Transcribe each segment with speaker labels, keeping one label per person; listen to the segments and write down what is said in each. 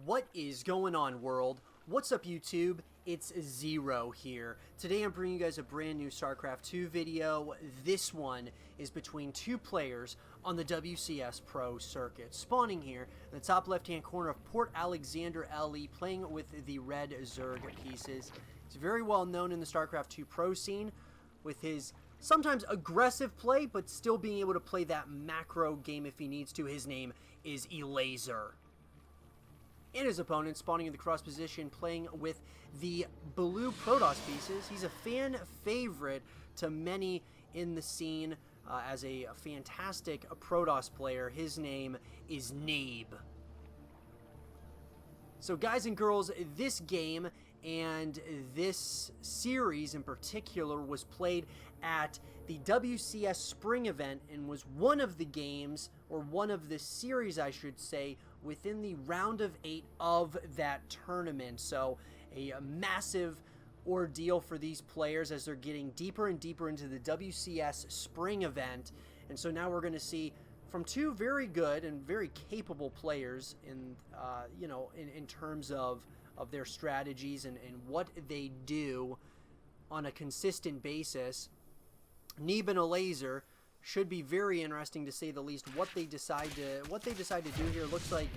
Speaker 1: What is going on, world? What's up, YouTube? It's Zero here. Today I'm bringing you guys a brand new StarCraft 2 video. This one is between two players on the WCS Pro circuit. Spawning here in the top left-hand corner of Port Alexander LE, playing with the red Zerg pieces. He's very well known in the StarCraft 2 Pro scene with his sometimes aggressive play, but still being able to play that macro game if he needs to. His name is Elazer. And his opponent spawning in the cross position, playing with the blue Protoss pieces. He's a fan favorite to many in the scene as a fantastic Protoss player. His name is Neeb. So guys and girls, this game and this series in particular was played at the WCS spring event and was one of the games, or one of the series I should say, within the round of 8 of that tournament. So a massive ordeal for these players as they're getting deeper and deeper into the WCS spring event. And so now we're going to see from two very good and very capable players in in terms of their strategies and what they do on a consistent basis. Neeb and Elazer should be very interesting, to say the least, what they decide to do here. Looks like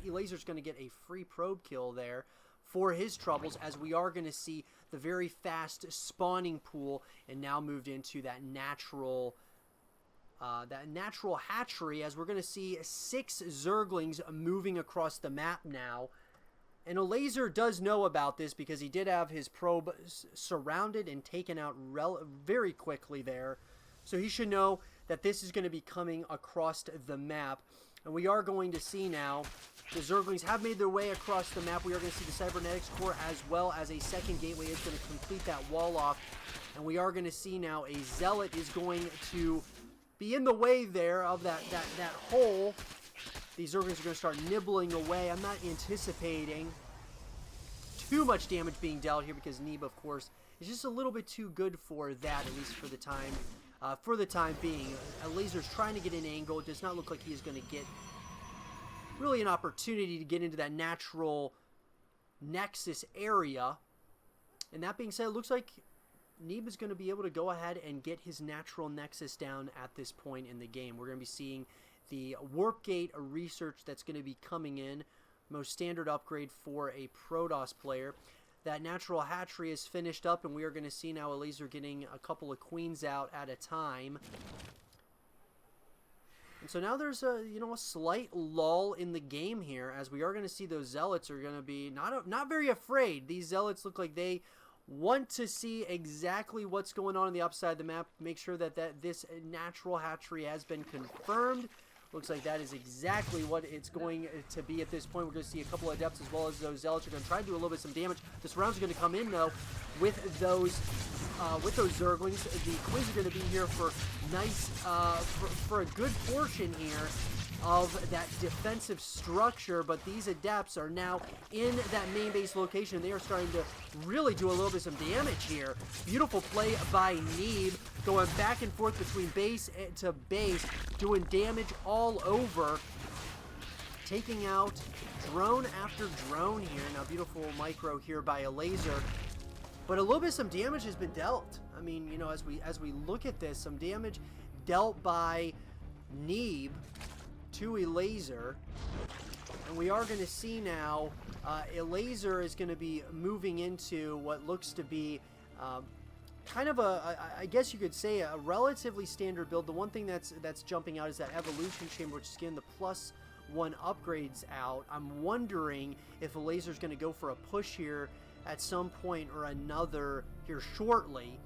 Speaker 1: Elazer's going to get a free probe kill there for his troubles, as we are going to see the very fast spawning pool and now moved into that natural hatchery, as we're going to see 6 Zerglings moving across the map now. And Elazer does know about this because he did have his probe surrounded and taken out very quickly there. So he should know that this is going to be coming across the map. And we are going to see now the Zerglings have made their way across the map. We are going to see the Cybernetics Core, as well as a second gateway is going to complete that wall off. And we are going to see now a Zealot is going to be in the way there of that hole. These Zerglings are going to start nibbling away. I'm not anticipating too much damage being dealt here because Neeb, of course, is just a little bit too good for that, at least for the time being. Elazer's trying to get an angle. It does not look like he is going to get really an opportunity to get into that natural nexus area. And that being said, it looks like Neeb is going to be able to go ahead and get his natural nexus down at this point in the game. We're going to be seeing the Warp Gate research that's going to be coming in. Most standard upgrade for a Protoss player. That natural hatchery is finished up, and we are going to see now Elazer getting a couple of queens out at a time. And so now there's a slight lull in the game here, as we are going to see those Zealots are going to be not very afraid. These Zealots look like they want to see exactly what's going on the upside of the map. Make sure that this natural hatchery has been confirmed. Looks like that is exactly what it's going to be at this point. We're going to see a couple of Adepts as well as those Zealots are going to try to do a little bit some damage. This round's going to come in though with those Zerglings. The Queens are going to be here for for a good portion here of that defensive structure, but these Adepts are now in that main base location. They are starting to really do a little bit of some damage here. Beautiful play by Neeb, going back and forth between base to base, doing damage all over, taking out drone after drone here. Now beautiful micro here by Elazer, but a little bit of some damage has been dealt. I mean, as we look at this, some damage dealt by Neeb to Elazer, and we are going to see now Elazer is going to be moving into what looks to be kind of I guess you could say a relatively standard build. The one thing that's jumping out is that Evolution Chamber, which is getting the +1 upgrades out. I'm wondering if Elazer's going to go for a push here at some point or another here shortly,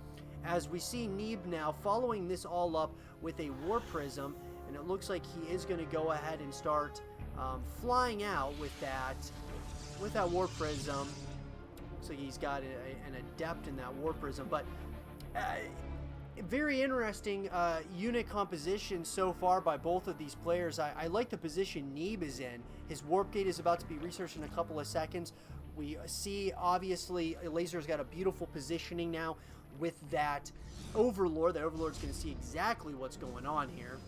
Speaker 1: as we see Neeb now following this all up with a War Prism. And it looks like he is going to go ahead and start flying out with that War Prism. Looks like he's got an Adept in that War Prism. But very interesting unit composition so far by both of these players. I like the position Neeb is in. His Warp Gate is about to be researched in a couple of seconds. We see, obviously, Elazer's got a beautiful positioning now with that Overlord. The Overlord's going to see exactly what's going on here.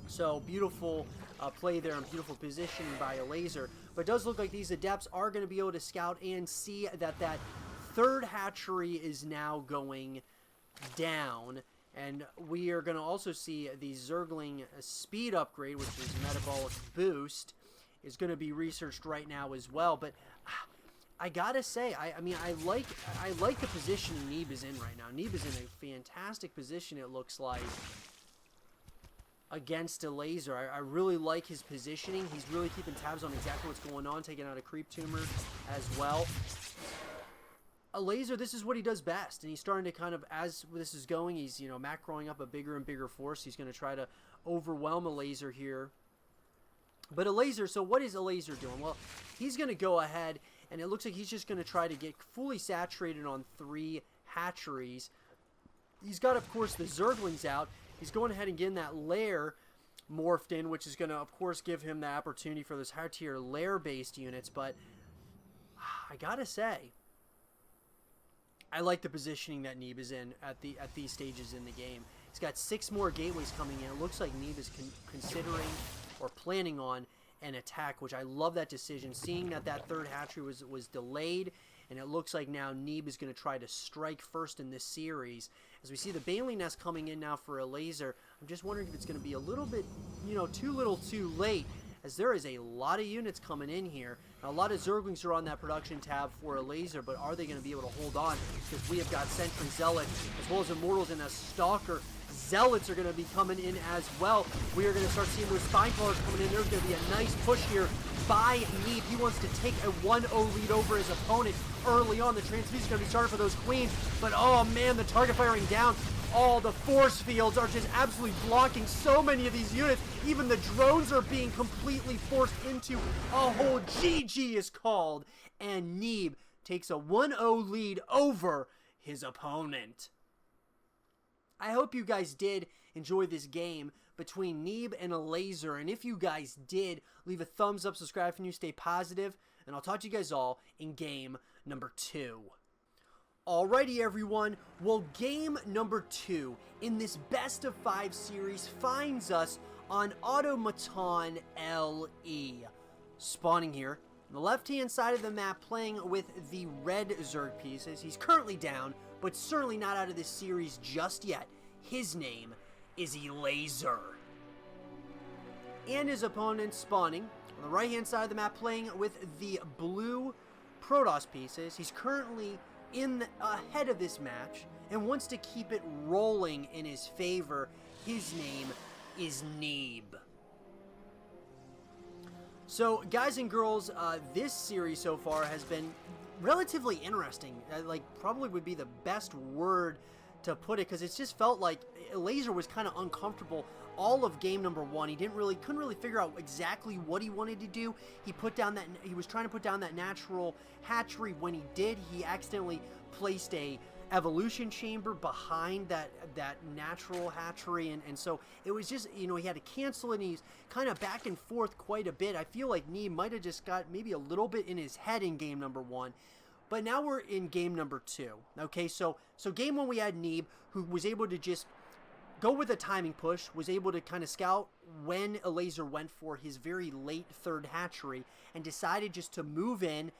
Speaker 1: So beautiful play there in beautiful positioning by Elazer. But it does look like these Adepts are going to be able to scout and see that that third hatchery is now going down. And we are going to also see the Zergling speed upgrade, which is metabolic boost, is going to be researched right now as well. But I gotta say, I mean, I like the positioning Neeb is in right now. Neeb is in a fantastic position, it looks like, against Elazer. I really like his positioning. He's really keeping tabs on exactly what's going on, taking out a creep tumor as well. Elazer, this is what he does best, and he's starting to kind of, as this is going, he's, you know, macroing up a bigger and bigger force. He's going to try to overwhelm Elazer here. But Elazer, so what is Elazer doing? Well, he's going to go ahead, and it looks like he's just going to try to get fully saturated on 3 hatcheries. He's got, of course, the Zerglings out. He's going ahead and getting that lair morphed in, which is going to, of course, give him the opportunity for those higher-tier lair-based units. But I got to say, I like the positioning that Neeb is in at these stages in the game. He's got 6 more gateways coming in. It looks like Neeb is considering or planning on an attack, which I love that decision. Seeing that that third hatchery was delayed, and it looks like now Neeb is going to try to strike first in this series. As we see the Bailey Nest coming in now for Elazer, I'm just wondering if it's going to be a little bit, you know, too little too late, as there is a lot of units coming in here. Now, a lot of Zerglings are on that production tab for Elazer, but are they going to be able to hold on? Because we have got Sentry Zealot, as well as Immortals and a Stalker. Zealots are going to be coming in as well. We are going to start seeing those Spine Crawlers coming in. There's going to be a nice push here by Neeb. He wants to take a 1-0 lead over his opponent early on. The transfusion is going to be started for those Queens, but oh man, the target firing down. All the force fields are just absolutely blocking so many of these units. Even the drones are being completely forced into a hole. GG is called, and Neeb takes a 1-0 lead over his opponent. I hope you guys did enjoy this game between Neeb and Elazer, and if you guys did, leave a thumbs up, subscribe if you're new, stay positive, and I'll talk to you guys all in game number 2. Alrighty everyone, well, game number 2 in this best of 5 series finds us on Automaton LE. Spawning here on the left hand side of the map, playing with the red Zerg pieces. He's currently down, but certainly not out of this series just yet. His name is Elazer. And his opponent spawning on the right hand side of the map, playing with the blue Protoss pieces. He's currently ahead of this match and wants to keep it rolling in his favor. His name is Neeb. So guys and girls, this series so far has been relatively interesting. Like, probably would be the best word to put it, because it's just felt like Elazer was kind of uncomfortable all of game number 1. He couldn't really figure out exactly what he wanted to do. He was trying to put down that natural hatchery. When he did, he accidentally placed a evolution chamber behind that natural hatchery, and so it was just, you know, he had to cancel it, and he's kind of back and forth quite a bit. I feel like Neeb might have just got maybe a little bit in his head in game number 1. But now we're in game number 2. Okay, so game 1 we had Neeb, who was able to just go with a timing push, was able to kind of scout when Elazer went for his very late third hatchery, and decided just to move in,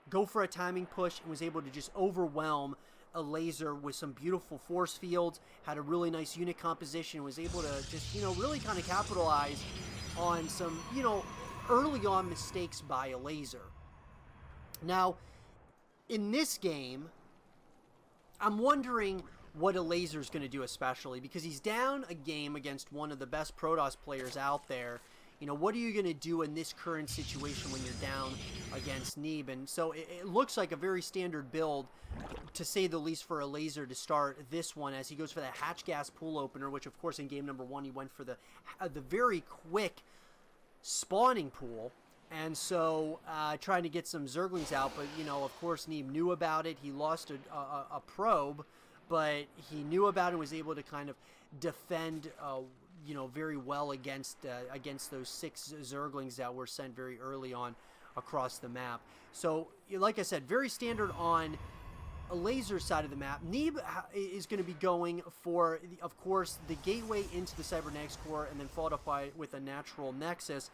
Speaker 1: go for a timing push, and was able to just overwhelm Elazer with some beautiful force fields, had a really nice unit composition, was able to just, you know, really kind of capitalize on some, you know, early on mistakes by Elazer. Now, in this game, I'm wondering what Elazer's going to do, especially because he's down a game against one of the best Protoss players out there. You know, what are you going to do in this current situation when you're down against Neeb? And so it looks like a very standard build, to say the least, for Elazer to start this one, as he goes for the hatch gas pool opener, which of course in game number 1 he went for the very quick spawning pool. And so trying to get some Zerglings out, but, you know, of course Neeb knew about it. He lost a probe, but he knew about it and was able to kind of defend, you know, very well against those 6 Zerglings that were sent very early on across the map. So, like I said, very standard on Elazer side of the map, Neeb is going to be going for, of course, the gateway into the cybernetics core, and then followed up with a natural nexus.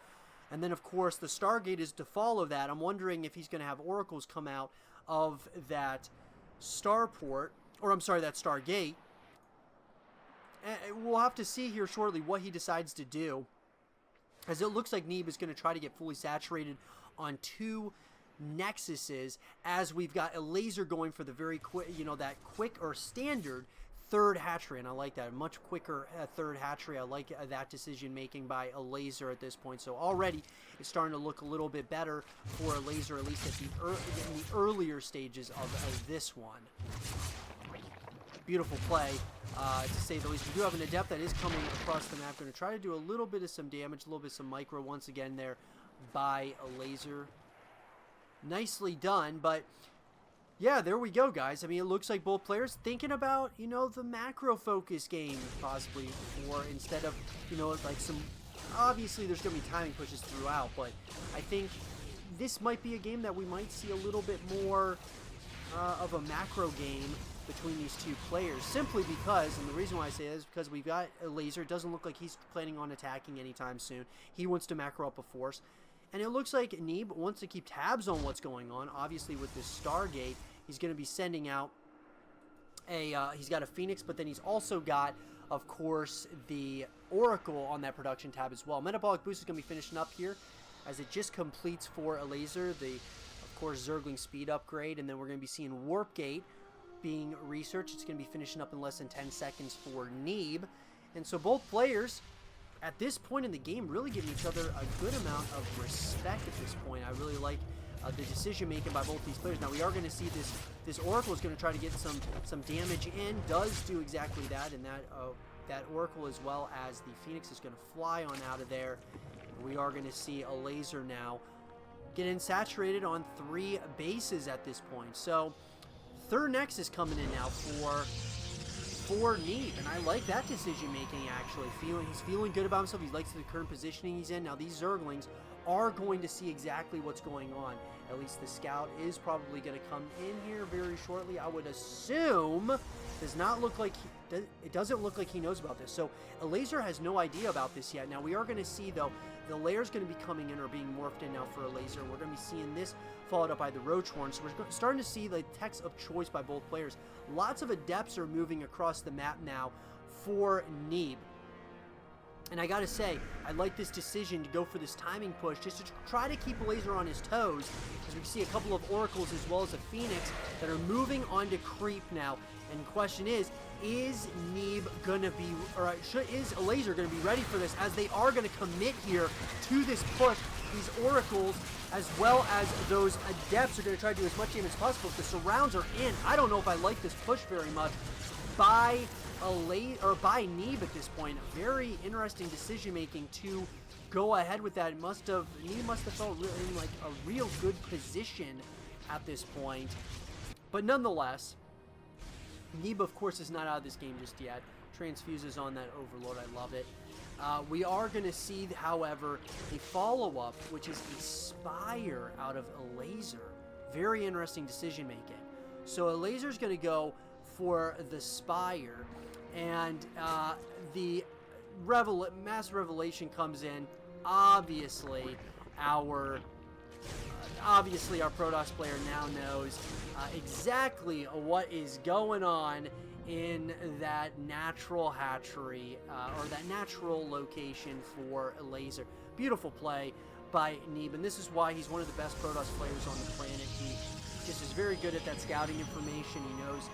Speaker 1: And then, of course, the Stargate is to follow that. I'm wondering if he's going to have oracles come out of that starport, or I'm sorry, that Stargate. And we'll have to see here shortly what he decides to do, as it looks like Neeb is going to try to get fully saturated on 2 nexuses, as we've got Elazer going for the very quick, that quick or standard third hatchery, and I like that. A much quicker third hatchery. I like that decision making by Elazer at this point. So already it's starting to look a little bit better for Elazer, at least at in the earlier stages of this one. Beautiful play, to say the least. We do have an adept that is coming across the map. Going to try to do a little bit of some damage, a little bit of some micro once again there by Elazer. Nicely done, but yeah, there we go, guys. I mean, it looks like both players thinking about, the macro focus game possibly, or instead of, like some, obviously there's going to be timing pushes throughout, but I think this might be a game that we might see a little bit more of a macro game between these 2 players, simply because, and the reason why I say that is because we've got Elazer. It doesn't look like he's planning on attacking anytime soon. He wants to macro up a force. And it looks like Neeb wants to keep tabs on what's going on. Obviously, with this Stargate, he's going to be sending out he's got a Phoenix, but then he's also got, of course, the Oracle on that production tab as well. Metabolic Boost is going to be finishing up here, as it just completes for Elazer, of course, Zergling speed upgrade, and then we're going to be seeing Warp Gate being researched. It's going to be finishing up in less than 10 seconds for Neeb. And so both players, at this point in the game, really giving each other a good amount of respect at this point. I really like the decision making by both these players. Now we are going to see this Oracle is going to try to get some damage in. Does do exactly that, and that Oracle, as well as the Phoenix, is going to fly on out of there. We are going to see Elazer now getting saturated on 3 bases at this point. So third Nexus coming in now for Neeb, and I like that decision making actually. He's feeling good about himself. He likes the current positioning he's in. Now these Zerglings are going to see exactly what's going on. At least the scout is probably going to come in here very shortly, I would assume. Does not look like it doesn't look like he knows about this. So Elazer has no idea about this yet. Now we are going to see, though, the layer's going to be coming in or being morphed in now for Elazer. We're going to be seeing this followed up by the Roach Horn. So we're starting to see the techs of choice by both players. Lots of adepts are moving across the map now for Neeb. And I gotta say, I like this decision to go for this timing push, just to try to keep Elazer on his toes, as we see a couple of Oracles as well as a Phoenix that are moving on to creep now. And the question is Neeb gonna be, or is Elazer gonna be ready for this, as they are gonna commit here to this push? These Oracles, as well as those Adepts, are gonna try to do as much damage as possible. If the surrounds are in, I don't know if I like this push very much by Neeb at this point. Very interesting decision making to go ahead with that. Neeb must have felt in like a real good position at this point. But nonetheless, Neeb, of course, is not out of this game just yet. Transfuses on that Overlord. I love it. We are going to see, however, a follow-up, which is a Spire out of Elazer. Very interesting decision making. So Elazer's going to go for the Spire, and the mass revelation comes in. Obviously our Protoss player now knows exactly what is going on in that natural hatchery, or that natural location for Elazer. Beautiful play by Neeb, and this is why he's one of the best Protoss players on the planet. He just is very good at that scouting information. He knows,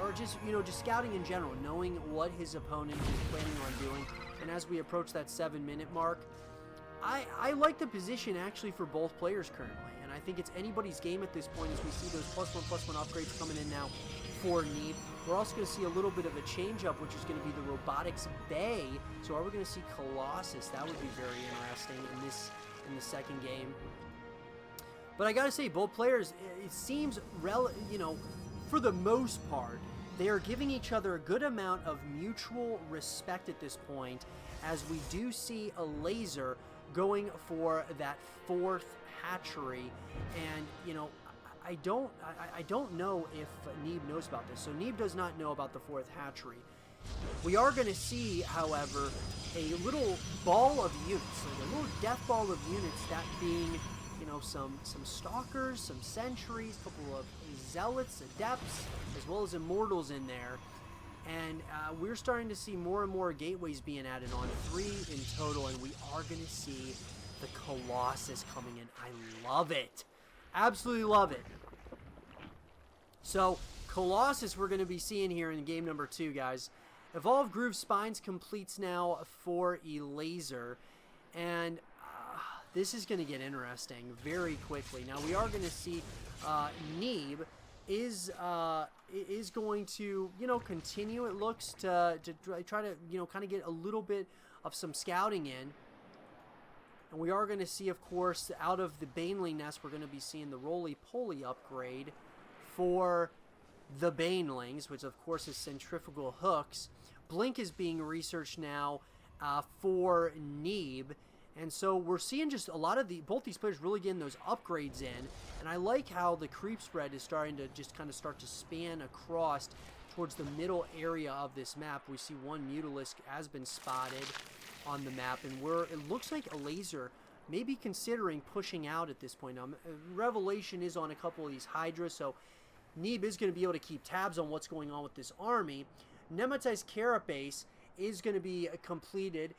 Speaker 1: or just scouting in general, knowing what his opponent is planning on doing. And as we approach that 7-minute mark, I like the position actually for both players currently, and I think it's anybody's game at this point as we see those +1/+1 upgrades coming in now for Neeb. We're also going to see a little bit of a change-up, which is going to be the Robotics Bay. So are we going to see Colossus? That would be very interesting in the second game. But I got to say, both players, it seems, for the most part, they are giving each other a good amount of mutual respect at this point, as we do see Elazer going for that 4th hatchery. And, I don't know if Neeb knows about this. So Neeb does not know about the 4th hatchery. We are going to see, however, a little ball of units, like a little death ball of units, that being, you know, some stalkers, some sentries, a couple of zealots, adepts, as well as immortals in there. And we're starting to see more and more gateways being added on, 3 in total, and we are going to see the Colossus coming in. I love it. Absolutely love it. So, Colossus we're going to be seeing here in game number 2, guys. Evolved Groove Spines completes now for Elazer, and this is going to get interesting very quickly. Now, we are going to see Neeb is going to, you know, continue, it looks, to try to, you know, kind of get a little bit of some scouting in. And we are going to see, of course, out of the Baneling nest, we're going to be seeing the roly-poly upgrade for the Banelings, which, of course, is centrifugal hooks. Blink is being researched now for Neeb. And so we're seeing just a lot of both these players really getting those upgrades in. And I like how the creep spread is starting to just kind of start to span across towards the middle area of this map. We see one Mutalisk has been spotted on the map, and it looks like Elazer may be considering pushing out at this point. Now, Revelation is on a couple of these Hydras, so Neeb is going to be able to keep tabs on what's going on with this army. Nematai's Carapace is going to be completed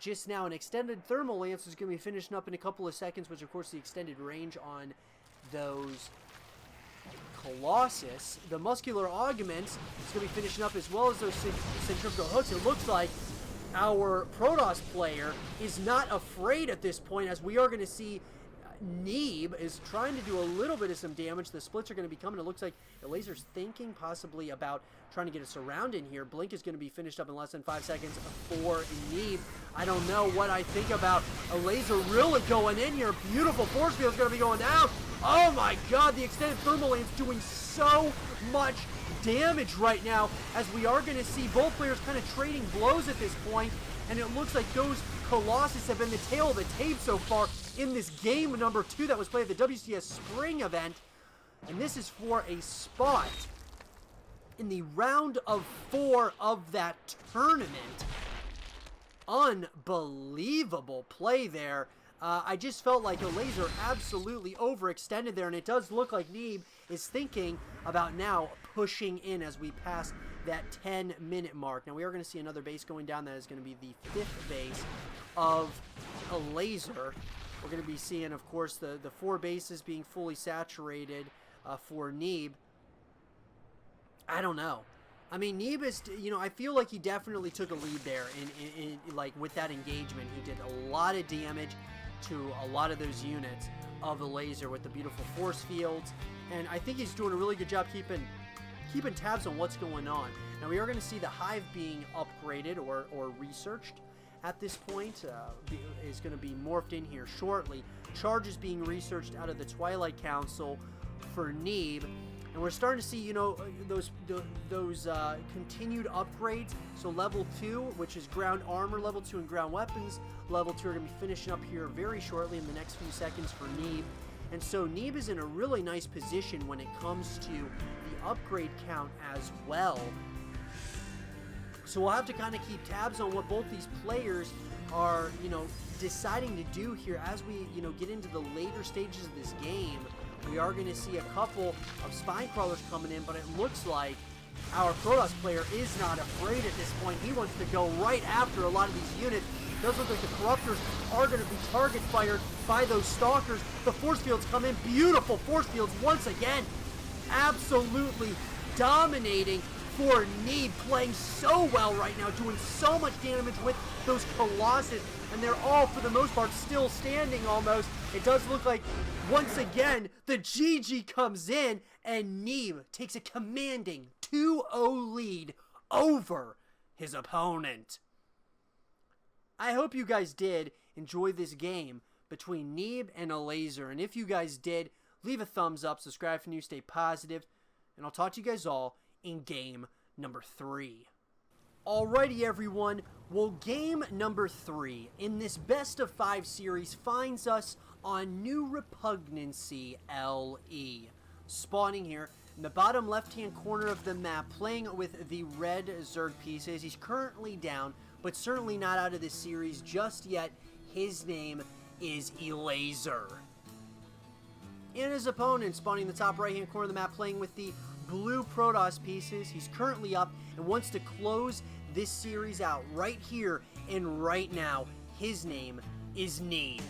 Speaker 1: just now. An extended thermal lance is going to be finishing up in a couple of seconds, which of course the extended range on those Colossus. The muscular augments is going to be finishing up, as well as those centrifugal hooks. It looks like our Protoss player is not afraid at this point, as we are going to see Neeb is trying to do a little bit of some damage. The splits are going to be coming. It looks like Elazer's thinking possibly about trying to get us around in here. Blink is going to be finished up in less than 5 seconds for Neeb. I don't know what I think about Elazer really going in here. Beautiful force field is going to be going down. Oh my god, the extended thermal lance doing so much damage right now, as we are going to see both players kind of trading blows at this point, and it looks like those Colossus have been the tail of the tape so far in this game number 2 that was played at the WCS Spring event. And this is for a spot in the round of 4 of that tournament. Unbelievable play there. I just felt like Elazer absolutely overextended there, and it does look like Neeb is thinking about now pushing in as we pass that 10-minute mark. Now we are going to see another base going down. That is going to be the 5th base of Elazer. We're going to be seeing, of course, the 4 bases being fully saturated for Neeb. I don't know. I mean, Neeb is, you know, I feel like he definitely took a lead there in like with that engagement. He did a lot of damage to a lot of those units of the Elazer with the beautiful force fields, and I think he's doing a really good job keeping tabs on what's going on. Now we are going to see the Hive being upgraded or researched at this point. Is going to be morphed in here shortly. Charge is being researched out of the Twilight Council for Neeb. And we're starting to see, you know, those continued upgrades. So level 2, which is ground armor, level 2 and ground weapons, level 2 are going to be finishing up here very shortly in the next few seconds for Neeb. And so Neeb is in a really nice position when it comes to the upgrade count as well. So we'll have to kind of keep tabs on what both these players are, you know, deciding to do here as we, you know, get into the later stages of this game. We are going to see a couple of spine crawlers coming in, but it looks like our Protoss player is not afraid at this point. He wants to go right after a lot of these units. It does look like the Corruptors are going to be target fired by those Stalkers. The force fields come in. Beautiful force fields once again. Absolutely dominating for Neeb, playing so well right now, doing so much damage with those Colossus, and they're all, for the most part, still standing almost. It does look like, once again, the GG comes in, and Neeb takes a commanding 2-0 lead over his opponent. I hope you guys did enjoy this game between Neeb and Elazer, and if you guys did, leave a thumbs up, subscribe for new, stay positive, and I'll talk to you guys all in game number 3. Alrighty everyone, well, game number 3 in this best of 5 series finds us on New Repugnancy LE. spawning here in the bottom left-hand corner of the map, playing with the red Zerg pieces. He's currently down, but certainly not out of this series just yet. His name is Elazer. And his opponent spawning in the top right-hand corner of the map, playing with the blue Protoss pieces. He's currently up and wants to close this series out right here and right now. His name is Neeb.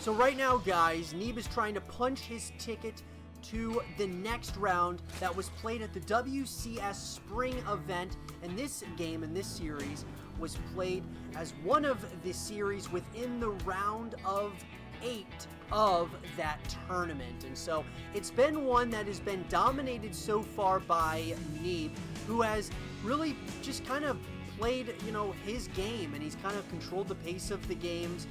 Speaker 1: So right now, guys, Neeb is trying to punch his ticket to the next round that was played at the WCS Spring event. And this game in this series was played as one of the series within the round of 8 of that tournament. And so it's been one that has been dominated so far by Neeb, who has really just kind of played, you know, his game, and he's kind of controlled the pace of the games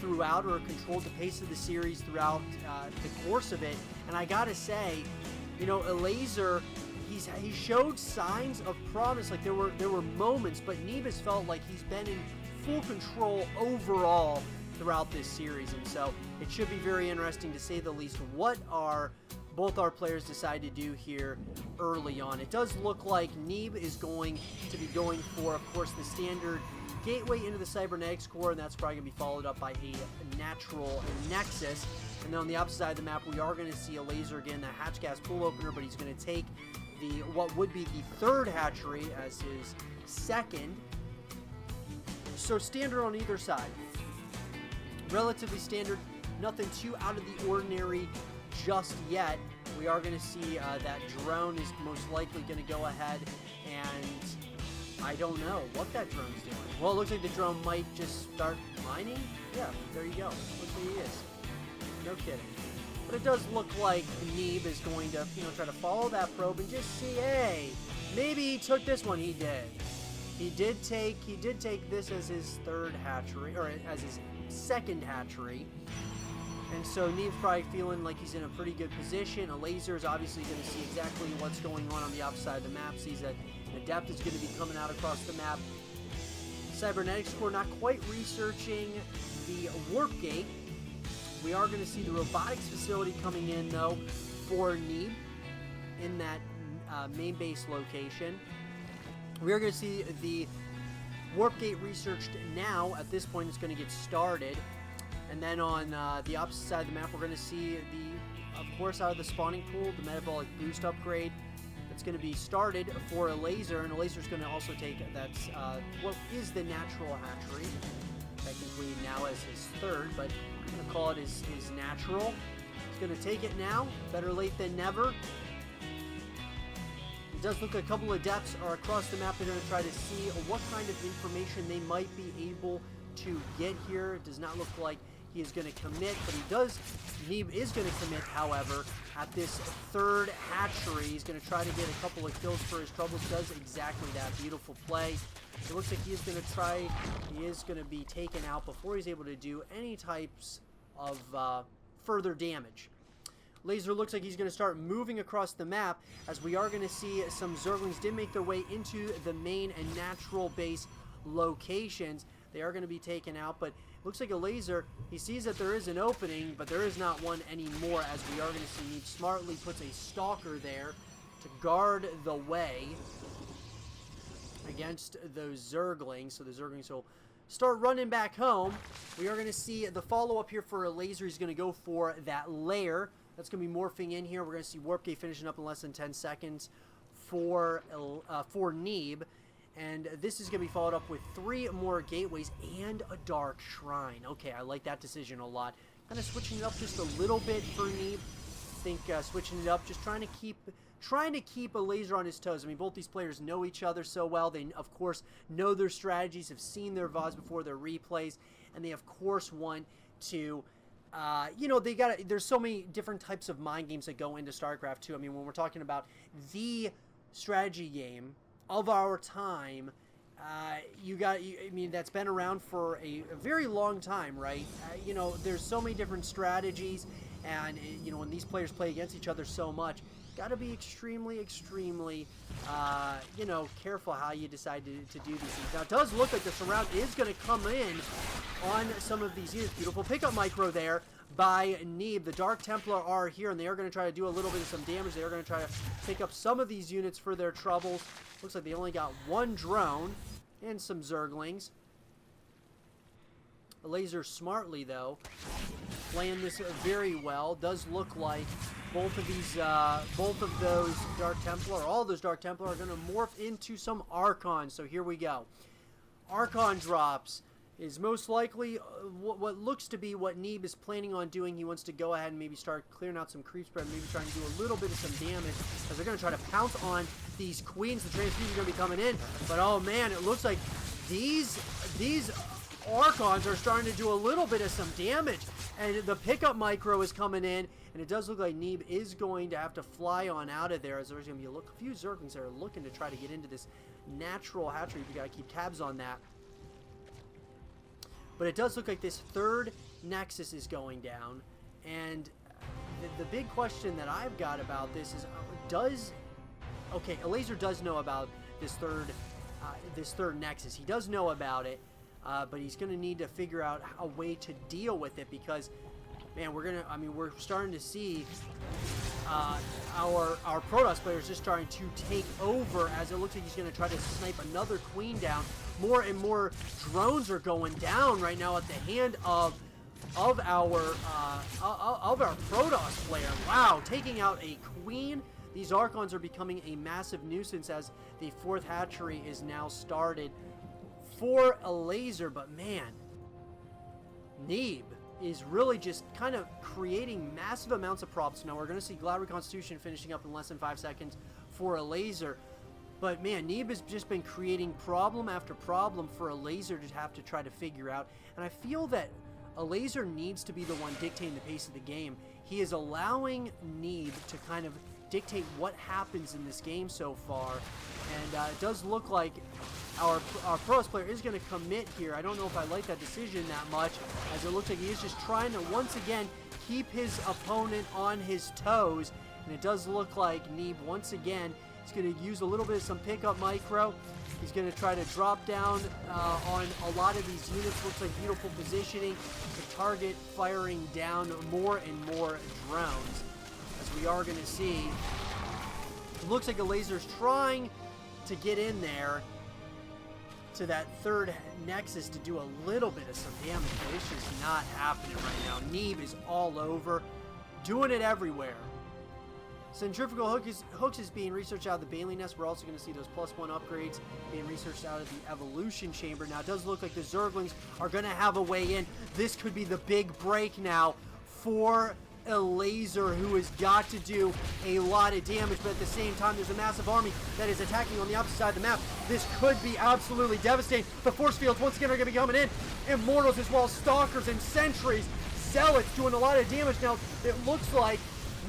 Speaker 1: throughout, or controlled the pace of the series throughout the course of it. And I gotta say, you know, Elazer, he showed signs of promise. Like there were moments, but Neeb has felt like he's been in full control overall throughout this series. And so it should be very interesting, to say the least, what both our players decide to do here early on. It does look like Neeb is going to be going for, of course, the standard gateway into the cybernetics core, and that's probably going to be followed up by a natural nexus. And then on the opposite side of the map, we are going to see Elazer again, the hatch gas pool opener, but he's going to take what would be the third hatchery as his second. So standard on either side. Relatively standard, nothing too out of the ordinary just yet. We are going to see that drone is most likely going to go ahead, and I don't know what that drone's doing. Well, it looks like the drone might just start mining. Yeah, there you go. Looks like he is. No kidding. But it does look like Neeb is going to, you know, try to follow that probe and just see, hey, maybe he took this one. He did. He did take this as his third hatchery, or as his second hatchery. And so Neeb's probably feeling like he's in a pretty good position. Elazer is obviously going to see exactly what's going on the opposite side of the map. Sees that an Adept is going to be coming out across the map. Cybernetics core not quite researching the warp gate. We are going to see the robotics facility coming in, though, for Neeb in that main base location. We are going to see the warp gate researched now. At this point, it's going to get started. And then on the opposite side of the map, we're going to see of course, out of the spawning pool, the metabolic boost upgrade that's going to be started for Elazer. And Elazer's going to also take that's what is the natural hatchery, technically now as his third, but I'm going to call it his natural. He's going to take it now. Better late than never. It does look like a couple of depths are across the map. They're going to try to see what kind of information they might be able to get here. It does not look like he is going to commit, but Neeb is going to commit, however, at this third hatchery. He's going to try to get a couple of kills for his troubles. Does exactly that. Beautiful play. It looks like he is going to be taken out before he's able to do any types of further damage. Elazer looks like he's going to start moving across the map, as we are going to see some Zerglings did make their way into the main and natural base locations. They are going to be taken out, but looks like Elazer, he sees that there is an opening, but there is not one anymore, as we are going to see Neeb smartly puts a stalker there to guard the way against those Zerglings. So the Zerglings will start running back home. We are going to see the follow-up here for Elazer. He's going to go for that lair. That's going to be morphing in here. We're going to see Warp Gate finishing up in less than 10 seconds for Neeb. And this is going to be followed up with 3 more gateways and a dark shrine. Okay, I like that decision a lot. Kind of switching it up just a little bit for Neeb. I think switching it up, just trying to keep Elazer on his toes. I mean, both these players know each other so well. They, of course, know their strategies, have seen their VODs before, their replays, and they, of course, want to... you know, there's so many different types of mind games that go into StarCraft too. I mean, when we're talking about strategy game of our time, I mean, that's been around for a very long time, right? You know, there's so many different strategies, and you know, when these players play against each other so much, got to be extremely, extremely, you know, careful how you decide to do these things. Now, it does look like the surround is going to come in on some of these units. Beautiful pickup micro there by Neeb. The Dark Templar are here, and they are going to try to do a little bit of some damage. They are going to try to pick up some of these units for their troubles. Looks like they only got one drone and some Zerglings. Elazer smartly, though, playing this very well. Does look like both of those Dark Templar, all those Dark Templar, are going to morph into some Archons. So here we go. Archon drops is most likely what looks to be what Neeb is planning on doing. He wants to go ahead and maybe start clearing out some creep spread, maybe trying to do a little bit of some damage, as they're going to try to pounce on these queens. The transfusion are going to be coming in, but oh man, it looks like these Archons are starting to do a little bit of some damage, and the pickup micro is coming in, and it does look like Neeb is going to have to fly on out of there, as there's going to be a few Zerglings that are looking to try to get into this natural hatchery. You got to keep tabs on that. But it does look like this third Nexus is going down, and the big question that I've got about this is, okay, Elazer does know about this third Nexus. He does know about it. But he's going to need to figure out a way to deal with it, because, man, we're starting to see our Protoss players just starting to take over, as it looks like he's going to try to snipe another queen down. More and more drones are going down right now at the hand of our Protoss player. Wow, taking out a queen. These Archons are becoming a massive nuisance, as the fourth hatchery is now started for Elazer. But man, Neeb is really just kind of creating massive amounts of props. Now we're going to see Glad Reconstitution finishing up in less than 5 seconds for Elazer. But man, Neeb has just been creating problem after problem for Elazer to have to try to figure out. And I feel that Elazer needs to be the one dictating the pace of the game. He is allowing Neeb to kind of dictate what happens in this game so far. And it does look like our Protoss player is going to commit here. I don't know if I like that decision that much, as it looks like he is just trying to once again keep his opponent on his toes. And it does look like Neeb once again is going to use a little bit of some pickup micro. He's going to try to drop down on a lot of these units. Looks like beautiful positioning to target firing down more and more drones, as we are going to see. It looks like Elazer's trying to get in there to that third Nexus to do a little bit of some damage, but it's just not happening right now. Neeb is all over, doing it everywhere. Centrifugal hooks is being researched out of the Bailey Nest. We're also going to see those +1 upgrades being researched out of the Evolution Chamber. Now, it does look like the Zerglings are going to have a way in. This could be the big break now for Elazer, who has got to do a lot of damage, but at the same time, there's a massive army that is attacking on the opposite side of the map. This could be absolutely devastating. The force fields, once again, are going to be coming in. Immortals, as well as Stalkers and Sentries. Zealots doing a lot of damage. Now, it looks like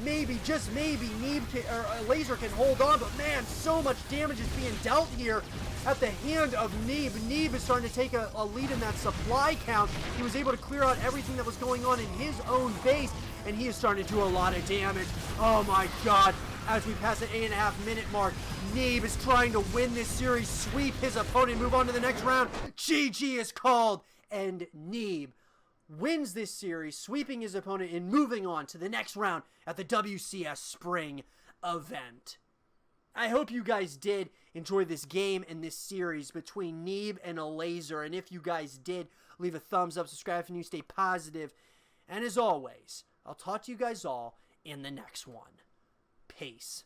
Speaker 1: maybe, just maybe, Elazer can hold on, but man, so much damage is being dealt here at the hand of Neeb. Neeb is starting to take a lead in that supply count. He was able to clear out everything that was going on in his own base, and he is starting to do a lot of damage. Oh my god, as we pass the 8.5 minute mark, Neeb is trying to win this series, sweep his opponent, move on to the next round. GG is called, and Neeb wins this series, sweeping his opponent and moving on to the next round at the WCS Spring event. I hope you guys did enjoy this game and this series between Neeb and Elazer, and if you guys did, leave a thumbs up, subscribe if you're new, stay positive, and as always, I'll talk to you guys all in the next one. Peace.